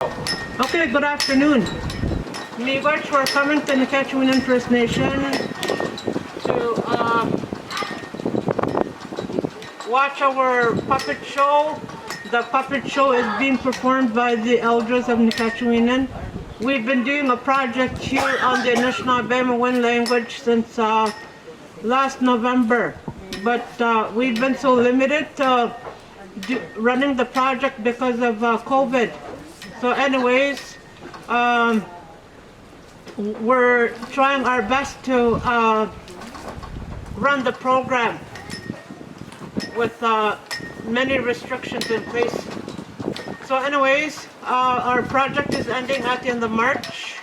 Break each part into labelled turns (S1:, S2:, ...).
S1: Okay, good afternoon. Miigwech, we're coming to Naicatchewenin First Nation to watch our puppet show. The puppet show is being performed by the elders of Naicatchewenin. We've been doing a project here on the Anishinaabe language since last November, but we've been so limited to running the project because of COVID. So anyways, we're trying our best to run the program with many restrictions in place. So anyways, our project is ending at the end of March.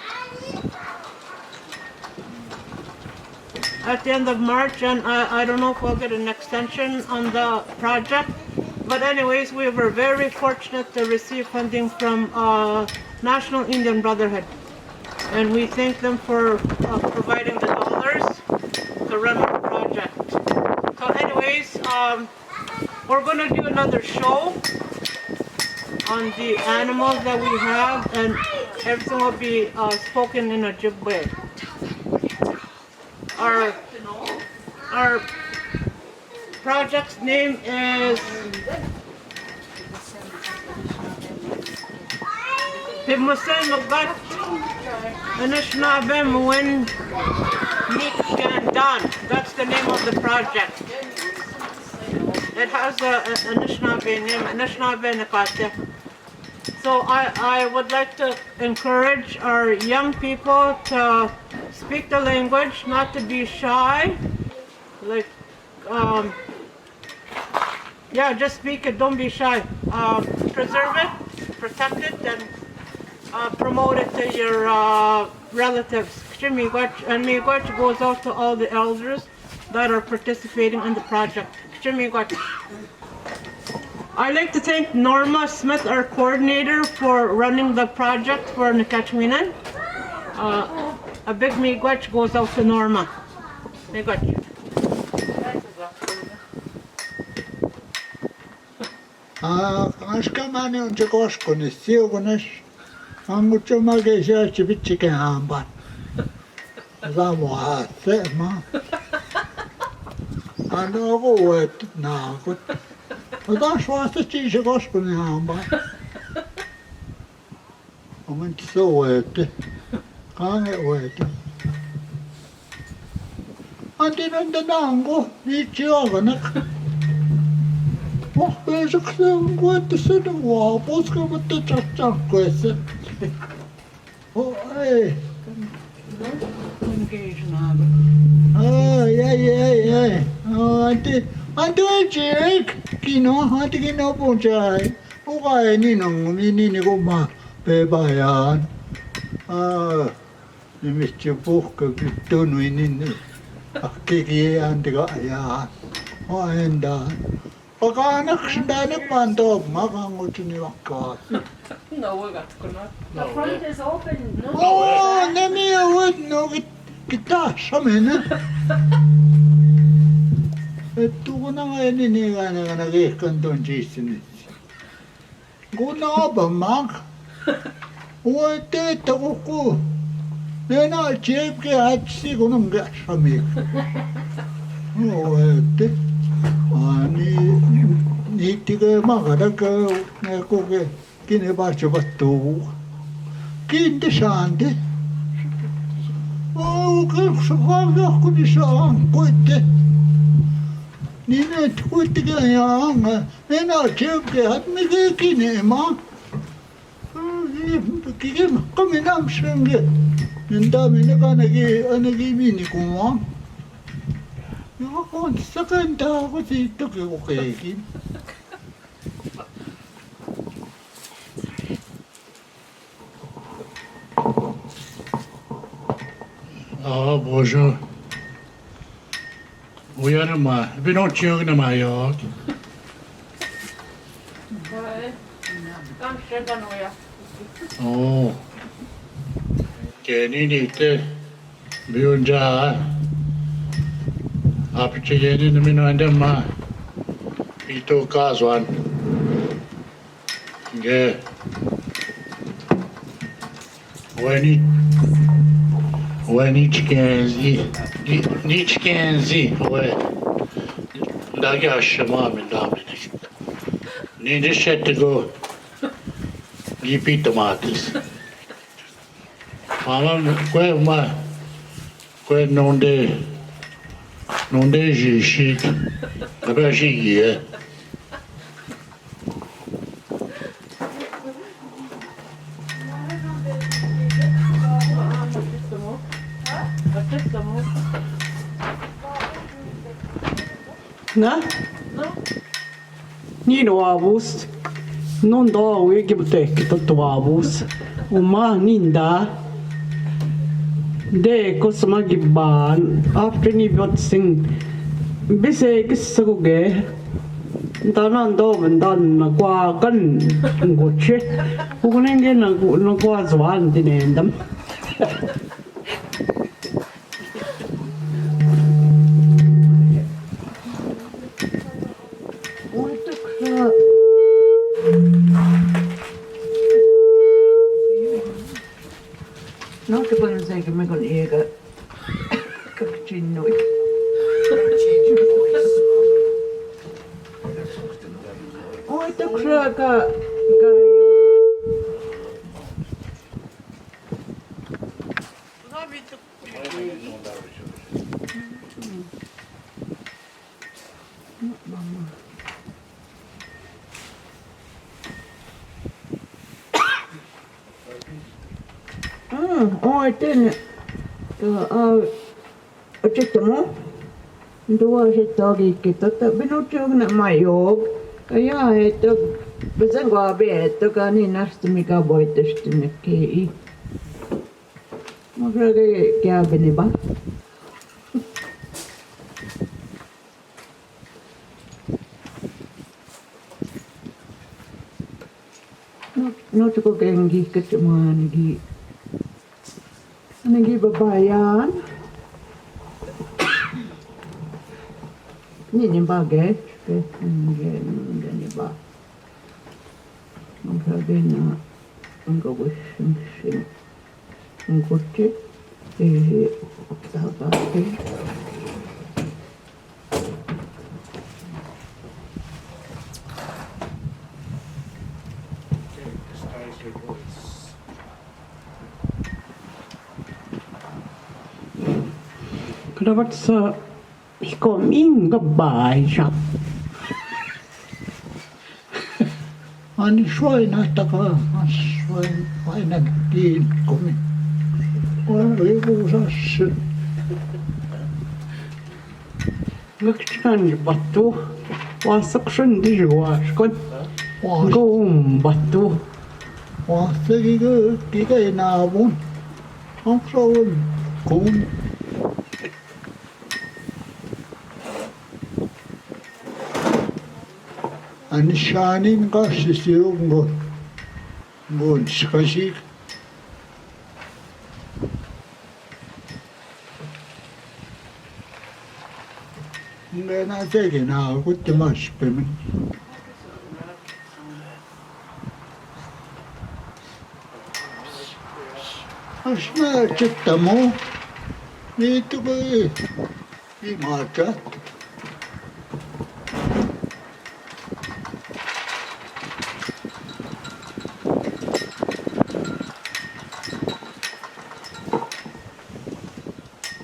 S1: At the end of March, and I don't know if we'll get an extension on the project. But anyways, we were very fortunate to receive funding from National Indian Brotherhood. And we thank them for providing the dollars to run our project. So anyways, we're going to do another show on the animals that we have, and everything will be spoken in Ojibwe. Our project's name is Naicatchewenin That's the name of the project. It has an Anishinaabe name, Anishinaabe Naicatchewenin. So I would like to encourage our young people to speak the language, not to be shy. Like, yeah, just speak it, don't be shy. Preserve it, protect it, and promote it to your relatives. And Miigwech goes out to all the elders that are participating in the project. I'd like to thank Norma Smith, our coordinator, for running the project for Naicatchewenin. A big Miigwech goes out to Norma. Miigwech.
S2: Ashkamani on Jacoskon is Siogonis, and Muchomagesa Chivichikan Hamba. Zamoa, Sema. I know what now, but that's what the Chijagoskon Hamba. I went so wet. Can't get wet. I didn't know, each Yoganak. Wees ik goed te zitten, wapels komen te tjak-tjak-kwessen. Oh, hé. Ja. Ante Jake, kino, ante kino ponchai. Okai ni nang ko ma pebayan. Ni Mr. Puhka kitunu ini. Akiki ante ka ayan. O enda. Pagkanak sindanik man to, makangutin niyo ka.
S3: No, we got to not. The front is open. No.
S2: Oh, namiawad no kita sa mina. Ito ko na ngayon iniga na nag-ikan doon Jason. Guna ka ba, Mac? Uwate, tako ko. Nena, chip kaya hatsi ko nang gasamik. Uwate. Ni tiga magadag na ko ke kinibacho bato kinde sande ke sahaga ko ni saan kote ni na kote ga yang na chep ke hat me ke kinema kige kami nam senge nda me ne ka anagi mini ko Ako, sa kanta ako dito okay.
S4: Bonjour. Hoe jij nou maar? Ik ben nog tjong naar mij, ja. Oh. Ken je niet, bij ons daar? Apicigeni na minuandama ito kaswan. Ge Nici kenzi, dagi aşama min daminik. Ni şette go gipi tomatis. Mama kwe nonde jishik, aber jiye.
S3: Na? Ni nuovus. Non do che potek to nuovus. Uma ninda. De kosma giban. After ni bot sing. Bise kisaguge. Danan do bendan na kwa kan ngoche. Kukunin din na kwa zwan dinendam.
S1: No te puedo decir que me conlleva cappuccino. Oi, te creo que oi, ten Otetto mo? Dua sito kita tak binucuk nak mayok. Kaya itu besar gua beto kan ini nasti mika boy testi neki. Maka kaya bini ba? No cukup gengi kecuman gi. Nagi babayan. Ini bagai, ini ba. Maka na engkau bersing, engkau cek, apa?
S3: Kenapa kom inga baisat.
S2: Anishinaabe taka, aina kiinni. Oi kuusassa.
S3: Väkskan battu. Vasaksen dijuaskon. Goom battu.
S2: Vaassakin kikai naavun. Onko kun Anishaanin kanssa silloin kun skasik. Enää sekin alkutti maspemmin. As näytettä muu. Niitä kun ei maata.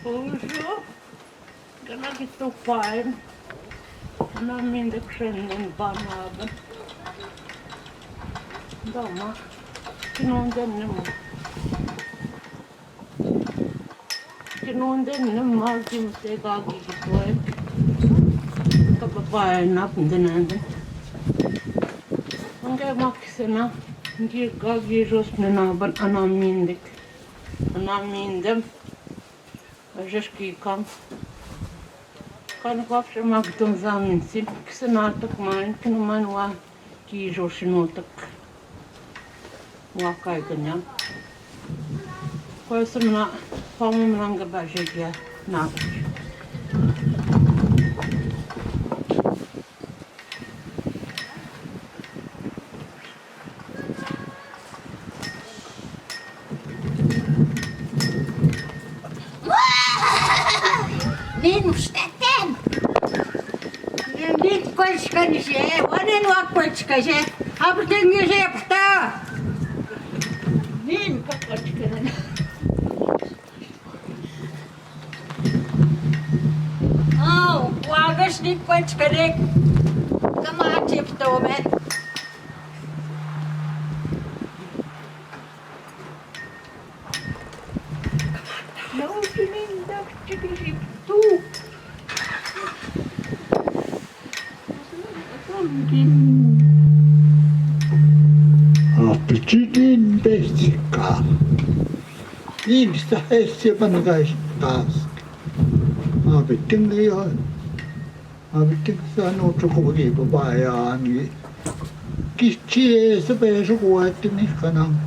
S1: Bonjour. Kan jag stå fine? När min dektionen barnaben. Dama. Kinon denne mo. Kinon denne mo kimse gagi gitoy. Kababayan na pindananda. Angay maksena. Ngi gagi rosmenaban anamindik. Anamindem. Жешки кам. Кан капше магтун заминсин. Ксенаток майн, кинуман ва кижошиноток. Ва кайганя. Койсумна помумнанга бажегя навыч.
S5: Niin mustetten. Niin koiskan se, vanen vakkoiskan se. Apten jo septa. Niin kakkoiskan. Waagas niet koiskan. Kamaat septa omet.
S2: Apetittiin pestikkaa. Niistä hessiäpän käistä taas. Apettiin jo. Apettiin sanoo sukupuolipa vajaan. Kitsi se pesu kuotti nihkanan.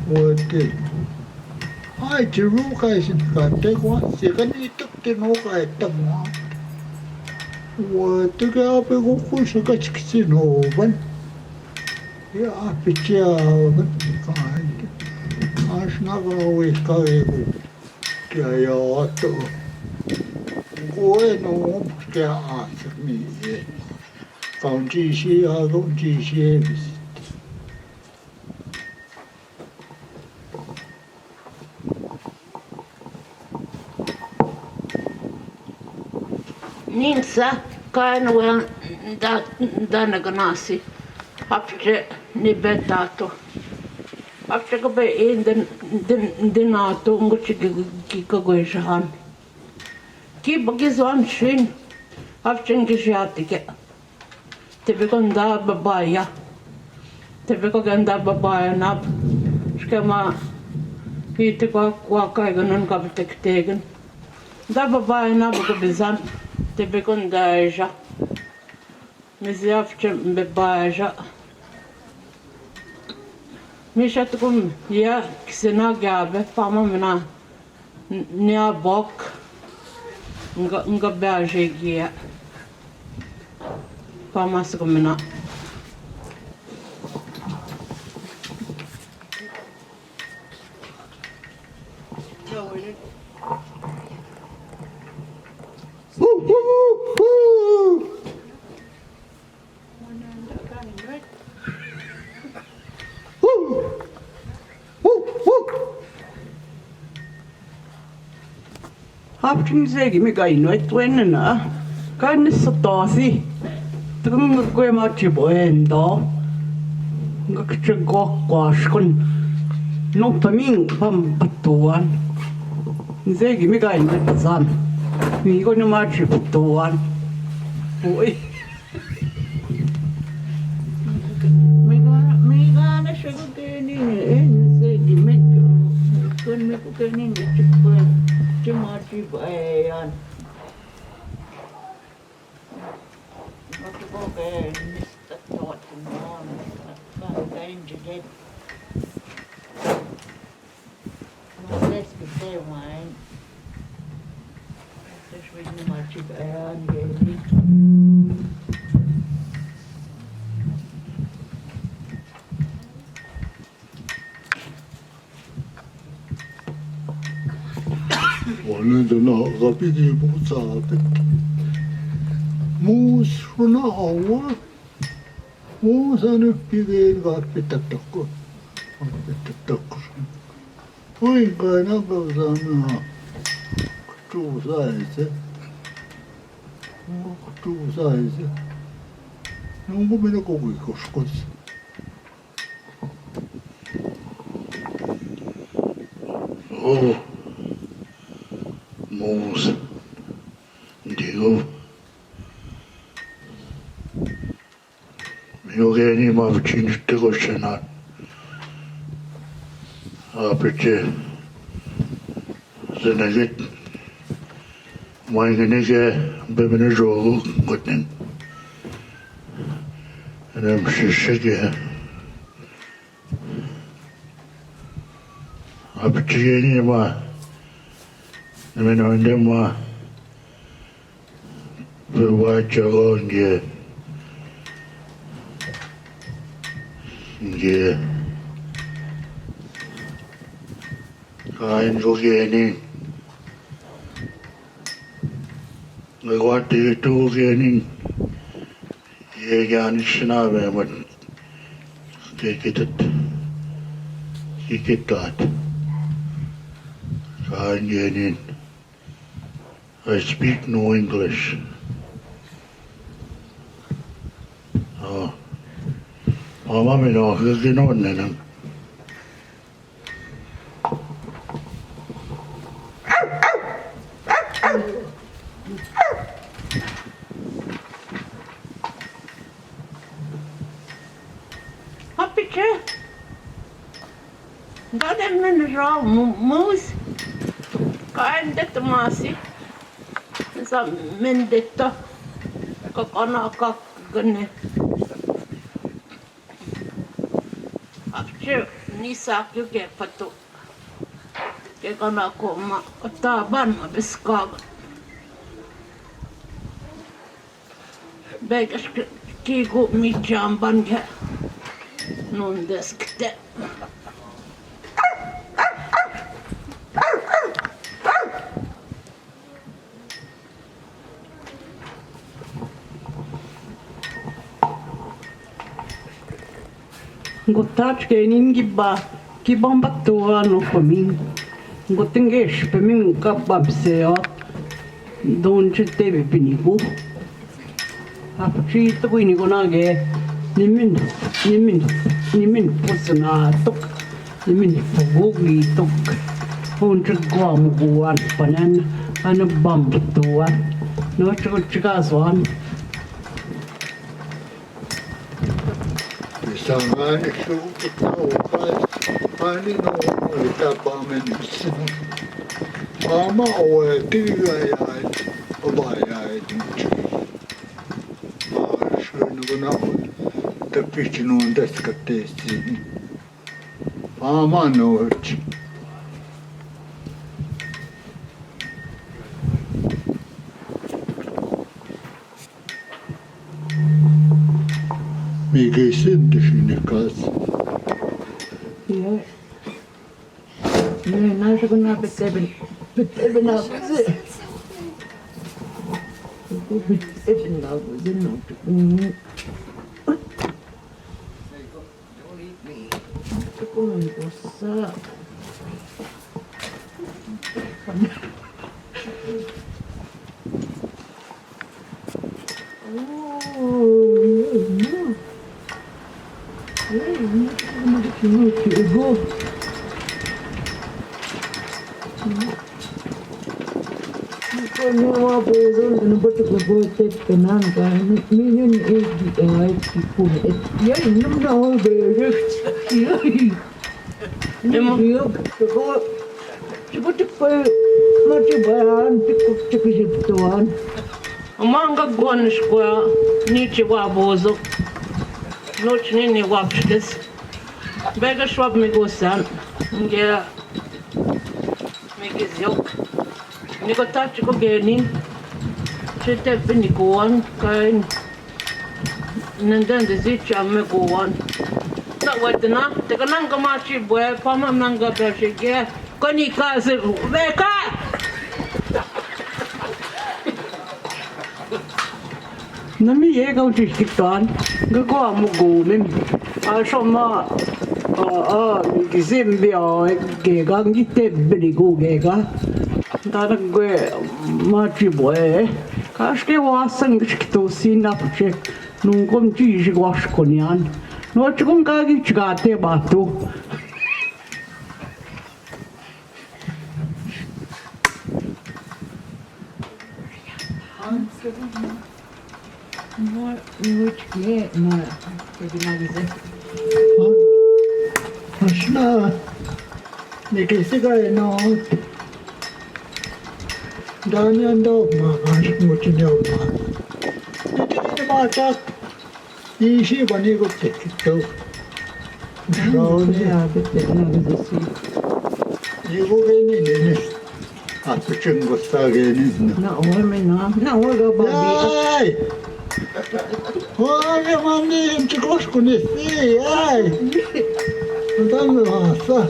S2: Kuotti. Aiti ruukaisin katte kuotti. Niitukti nuukaetta mua. Kuotti käypi kukuissa katskisi nuuvan. Ja apetiaavan kaikki. Asnakauiskaiku. Ja jaattu. Kuenu ja asmi. Kauntiisi ja kauntiisi.
S1: Niin sä kainuan tänne kanasi. Apse ni betato. Apse ko be in den ato ngo chika goishan. Kiba gizwan shin. Apse ngishatike. Tebe konda babaya. Tebe ko ganda babaya nab. Skema hiti kwa kaiganan kabitek tegen. Da babaya nab ko bizan. Tebe konda ja. Mizi apse babaya. Mishatkum ya kisena gabe pama mina nia bok nga baje gia pama skumina
S3: Hapting segi mi kainu et wenna. Kannissa taasi. Tukung kue machi boendo. Ngakchen kokwaskun. Noppa min pampatuan. Segi mi kainu et san. Mi konu machi patuan. Oi.
S1: Migana shaguteni segi mekko. Kun me kukenin chikko. Chimachi bayan. Aku pakai mista tot non. Kan kain jadi. Mas kita main. Terus begini machi bayan jadi.
S2: Olen kapiti pusaapet. Muusuna aua. Muusa nyt pikeen kapitatakko. Kapitatakko. Kuinka nakasana. Tuusaise. Tuusaise. Onko minä kokikoskos?
S4: Oh. Moos. Digo. Minugeni ma vicinitte koşana. Apece. Zeneget. Mayngenege bebene jolu gotnen. Enem şişege. Apece yeni ma. Hemen önde ma. Ve vaçagon diye. Diye. Kain çok yeni. Naicatchewenin Anishinaabe but kikitat. I speak no English. Oh, mami no, ginoon.
S1: Happy chair. Got a minute raw moose. Kain det masi. Sa mendetta. Kakana kakne. After nisa ke pato. Ke kana ko ma taban biskag. Begas ki go mi jamban ke. Non deskte.
S3: Naicatchewenin kibambatua no pamin. Gotingesh pamin kapabsea. Don't you tebe piniku. Apchi to winigo nage. Nimin pusna tok. Nimin pogi tok. Hundred guam guan panan. Ano bambatua. No chikaswan.
S2: Sangan ikutau pani no kita pamen sino. Mama oe tiga ya obaya dinchu. Shunu guna the pichino deskatesi. Mama no chi. Mikä syntysyne kanssa?
S3: Joo. Niin, näin kun nää pitää naapasi. Pitää naapasi noin. Kun on tuossa.
S1: Manga guanishkwa nichi wabozo. Noch nini wapshkes. Bega schwab mi gosan. Nge migis yok. Niko tachi ko geni. Chete pini goan kain. Nenden de zichi amme goan. Ta wadna. Teka nanga machi bwe. Pama nanga brashige. Koni kazi. Beka!
S3: Nami ye kau tiktan, gua mugu mem. Sama kisim biar gega kita beli go gega. Tarak gue maci boy. Kaske wasan kita sinap cek nungkom cici was konian. No cukum kagi cakate batu.
S2: Ashna, nikisiga no. Danyan do maash muchin yo ma. Niti maata ishi bani ko tekito. Shauni ibu geni ni. Aku cenggo sageni.
S3: Na ome na oga babi.
S2: Ay! Ay, mami, chicos con este, ay. Dame masa.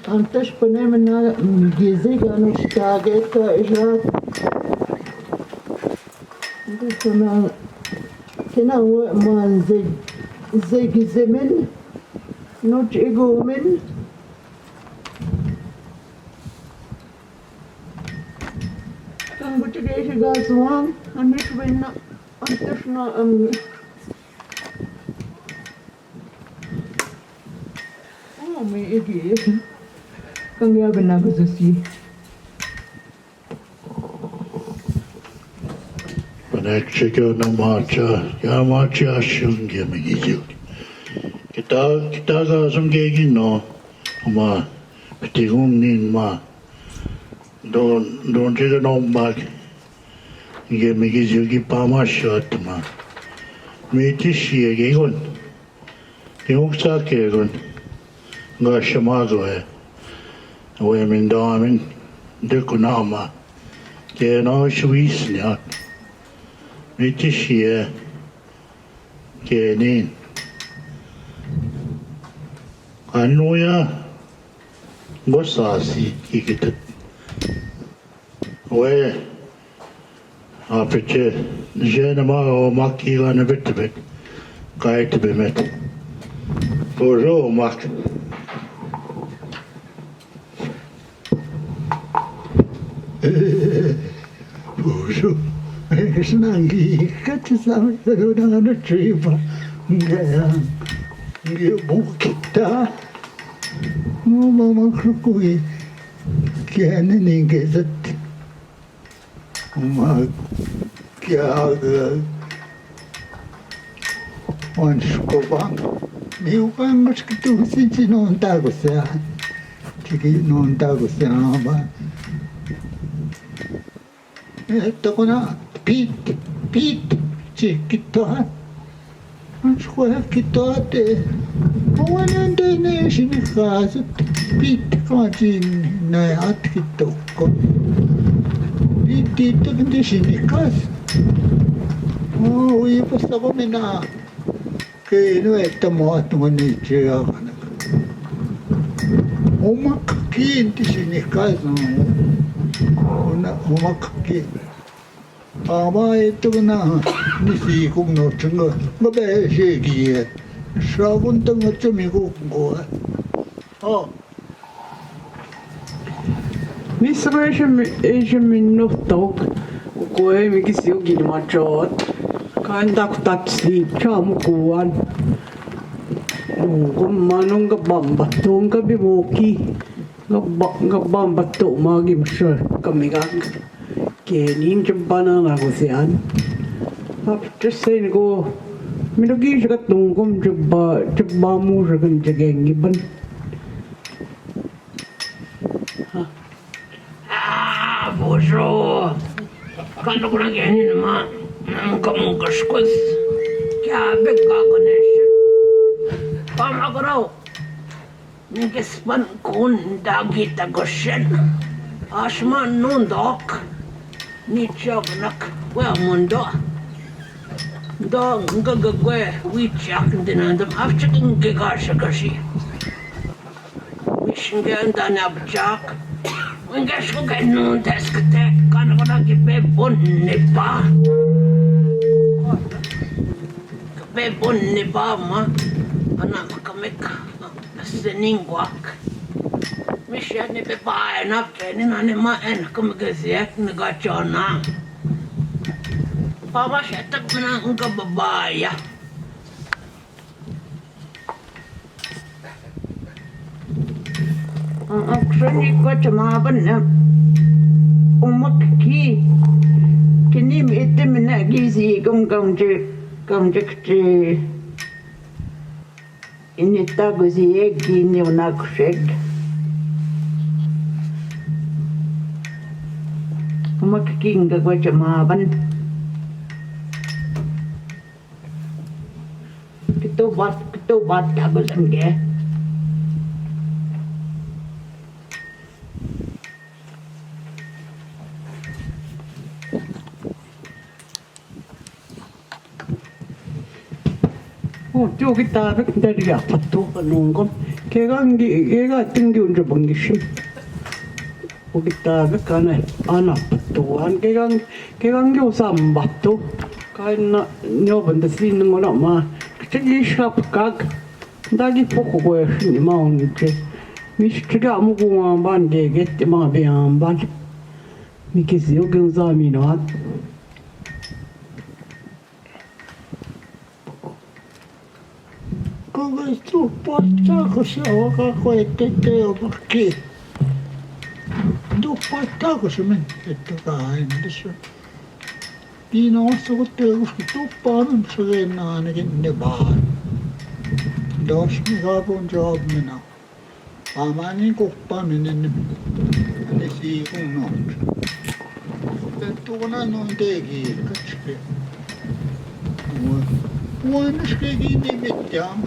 S2: Antes ponemos gizi ganushkageta ishat. Kuna kina man zegizemin not egomin. Kan butige gazwan anish winna antashna oh me igi kan ya bena gazasi.
S4: Panek chiko no macha, ya macha shungi migizu. Kita ga sungi no, ma pitigum nin ma. Don chiko no mak, ge migizu ki pama shot ma. Meti shiye gegon, yung sa kegon, ga shamago hai. We min damin, de kunama, ke no shwis nyat. Meti shiye, ke nin. Anoya, gosasi ikitat. We, apiche, jenama o maki gana bitabit, kait bimet. Bojo mak.
S2: Bojo, snangi katsam na tripa. Nge bukita. Mama krukui. Kiane ninge zat. Ma kya wanshko bang. Miukan maskitu sinchi non tago sa. Tiki non tago sa ba. Ito ko na pit chikito. Anshko kito ate. Awan din na sinikasat. Pit kajin na at kito ko. Dito hindi sinikas. Oh, ipas ako na. Kaya ito mo at manichaya ka na. Umakaki hindi sinikas. Umakaki. Ama ito na. Nisikong no chunga. Mabe shegi. Shabon tanga chumiko ko. Oh.
S3: Missä ei minuuttok, kun ei mikisi jokin machot. Kan taktatsi chamukuan. Nungkun manong gabambato ang kabimuki. Gabambato magim siya kamigag. Kenin champanan ako siyan. After saying ko, minugi siya katungkom chaba mo siya kan jagengiban.
S6: Bojo, kano ko na ganyan naman ang kamugaskos. Kaya bigla ko na siya. Pama ko raw. Ngispan kun dagita ko siya. Asman nundok. Nichok nak well mundo. Do ngagagwe wichak dinandam afchak ngigasha kashi. Wishinga ndanabchak. Enggak suka nuntas ketek kan orang kebebon nipa, kebebon nipa mah anak kami seningguak, misya ni bepa enak ni nane mah enak kami gesiak negacona, papa setak menang engkau babaya.
S5: Aksoni ko chamaban na umakki kini itim na gizi gamje kti inita guzi egi ni unakushek umakki nga ko chamaban kito bat tagulan ge.
S3: Oh, tuo kita dari apa tu penungkom 걔가 뜬기운 줄 먹기심. 거기다 백간에 안 아팠도 걔가 교사 안 봤도 가나 녀번데 쓰는 거나 마 그쪽이 샵각 나기 보고 신이 마운데 미스트가 아무거나 반게 겠대 마 배안 반 미키스 요경 자미나
S2: 그거 또 빠따고 세워갖고 했대요 밖에 또 빠따고 쓰면 했다가 아닌데 이 나와서 그때 또 빠는 소리 나는데 봐 너스미 가본 적 없나 아마니 꼭 빠면은 근데 시공 나왔죠 또 하나 논대기 그치 뭐 스케기 니미짱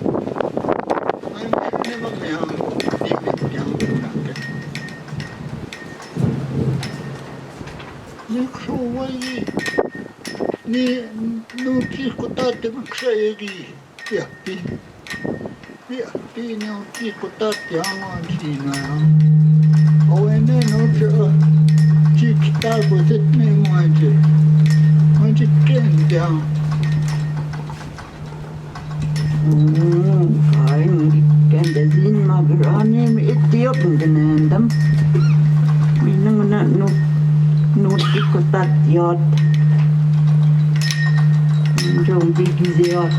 S2: 아니 내가 그냥 니미짱 그런데 역소와이 니 노치고 따뜻한 그사얘기 야삐 노치고 따뜻한 지나요 어웨네 노쳐 지키다고 듣네 뭐지 깬장
S5: Kain kendesin magrani itiop genendam. Minang na nutikotat yot. Jom bigiziot.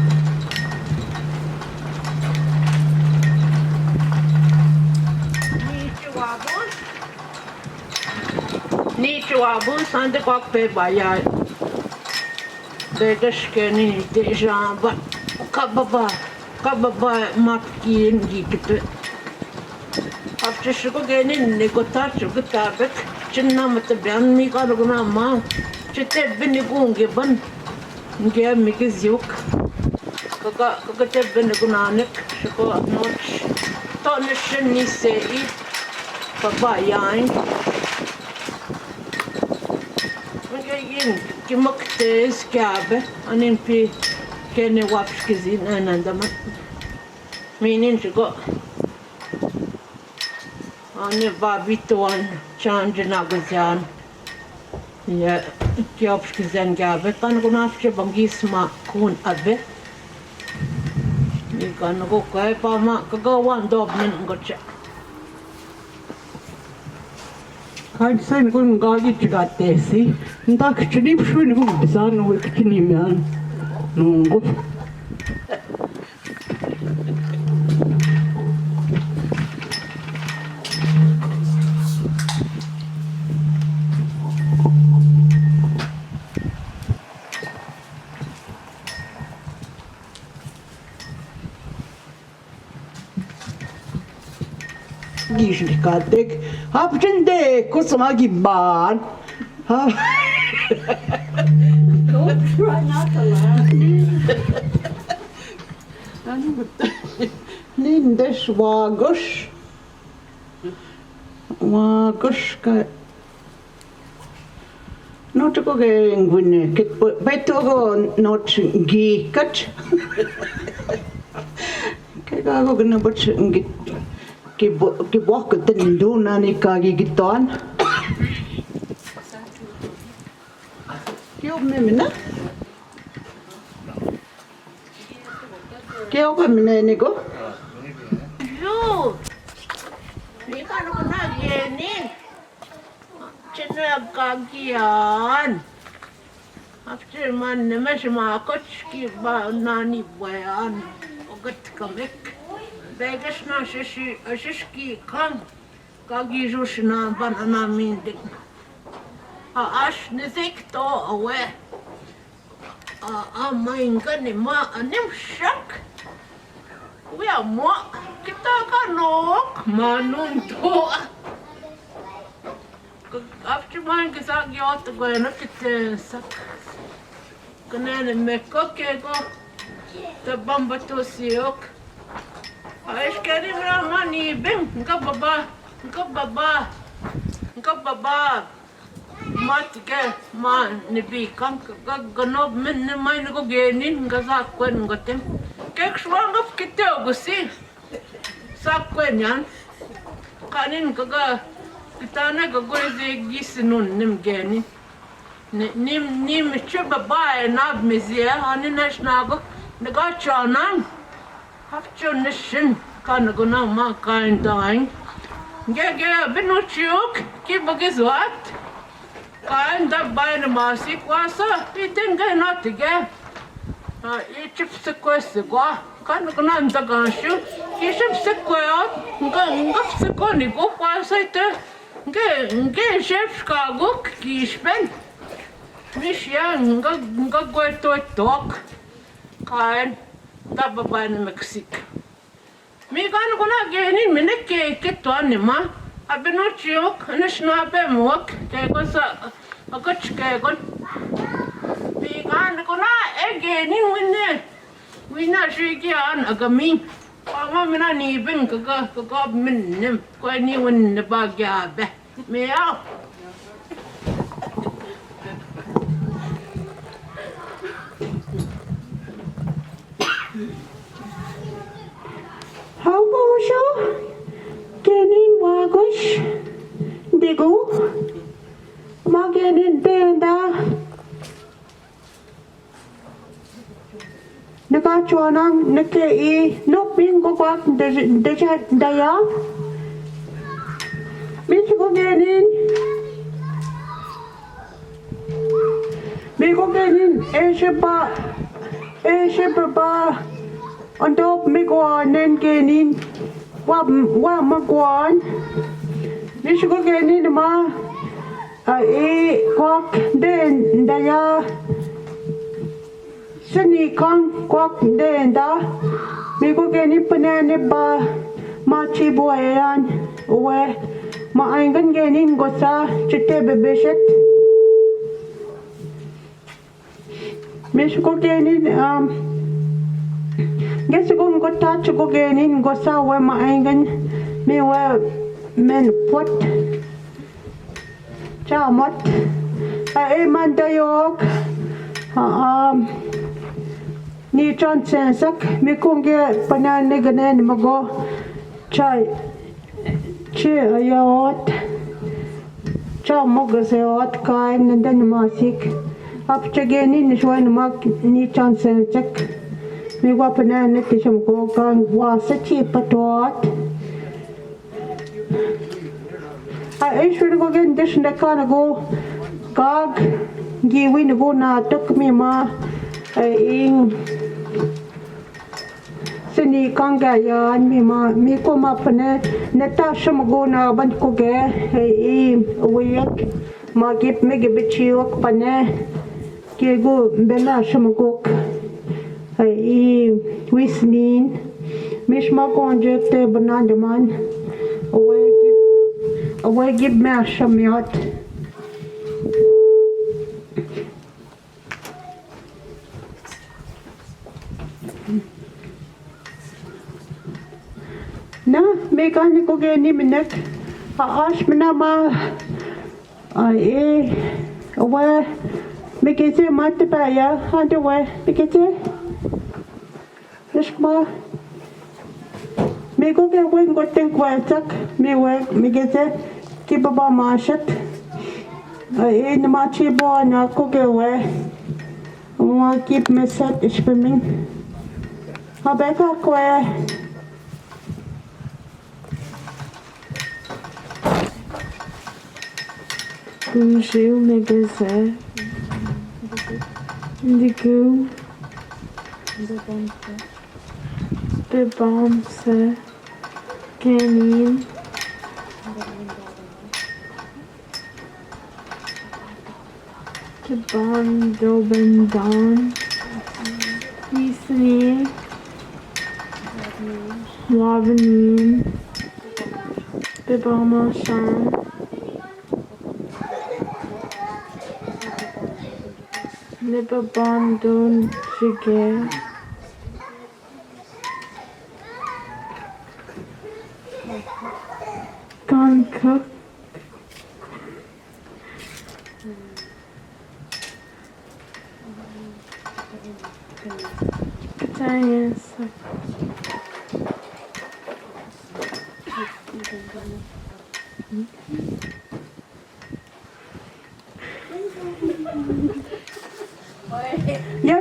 S1: Nichuabun sande kok pe bayar. Dedeshkeni deja ba kababa matkin gikte. After genin negotar chugutabek chinna matbyan mi karugna ma chite binigunge ban nge mikizyuk kaka te binigunanek shko noch tonishin ni sei babayan yin kimaktes kabe anin pi kene wapskizin anandama minin shko ane babituan change nagazyan ya kiopskizan kabe kan kunafche bangisma kun abe ni kan ko kai pa ma kagawan dob min ngocha
S3: Kaitsen kun gagi chigatesi, ndak chini pshuni kun bisan no chini mian. Nungo. Gishikatek, hapchende kusmagi ban.
S5: Don't try not to laugh.
S3: Lindes wagus. Wagus ka. Not to go getting when it better go not geekat. Kaya gonna but get walk the Luna Nikagi Giton. Kill me, Mina. Kill me, Nigo.
S1: Yo, ni kan ko na yenin. Chinab kagian. After man nemesh ma kochki ba nani bayan. Ogat kamek. Begas na shishki kan kagi jushna banana mindik. Ash nizik to awe. Main gani ma anim shak. We are more kita kanok manun to. After man kisag yot go na kite sak. Kanene mekoke go. The bamba to siok. Aish kari mani bim nkababa mat ke ma nibi kan ganob min mai ko genin gaza kwen gotem kek shwang of kite ogusi sakwen yan. Kanin kaga kita na kagoy gisinun nim geni. Nim chuba bae nab mizia anin Anishinaabe naga chanan. Hafchon nishin kana guna ma kain daing. Ge binuchuk ki bagizwat. Kain da bae na masik wasa itin ge natige. Ichip sekwesgwa. Kan guna ndaganshu iship sekwat ngaf sekoni go kwasaite nge chef kaguk kishben mishya nga gweto tok kan tababan Mexico mi kan guna geni mine ke twani ma abino chiok Anishinaabe mok ke gosa akach ke gon mi kan guna egeni wina shigian agami ama mina ni bin kaga minnim ko ni win ba gabe me ya
S3: How bosho? Genin wagosh? Digu? Magenin tenda? Naicatchewenin nake no bingo kwak deja daya. Michigo genin. Migo genin Eshiba ba ondop migwanen genin wa magwan. Michigo genin ma kwak den daya. Sani kang kwak denda migo geni panane ba machi boyan we maingan genin gosa chite bebeshet misko genin gesigon gota chugo genin gosa we maingan mi we men pot chamot mandayok ni chan sensak mi kunge panane ganen mago chai che ayot cha mogasayot kain nandan masik ap chageni ni shwan mak ni chan sensak mi wa panane tisham ko kan wa sachi patot ai shuru go gen dish na kana go kag giwin go na tok mi ma ing sini kangayan mi ko mapane Natasha magona ban ko ge wek magip me ge bichiok pane ke go bela shamagok wisnin mish ma konjete banandaman away give me a shamyat na mekan ko geni minek ash mina ma we mekete mat pa ya hande we mekete rishma me ko ge we ngoten kwatak me we mekete ki baba mashat na ma chi bo na ko ge we wa keep me set swimming habeka kwe Bonjour, magasin. Digu. Bebamse. Ganin. Kebon Dobendan. Isni. Wavenin. Bebamashan. Nibabandon Shige Guncook Katanias Ja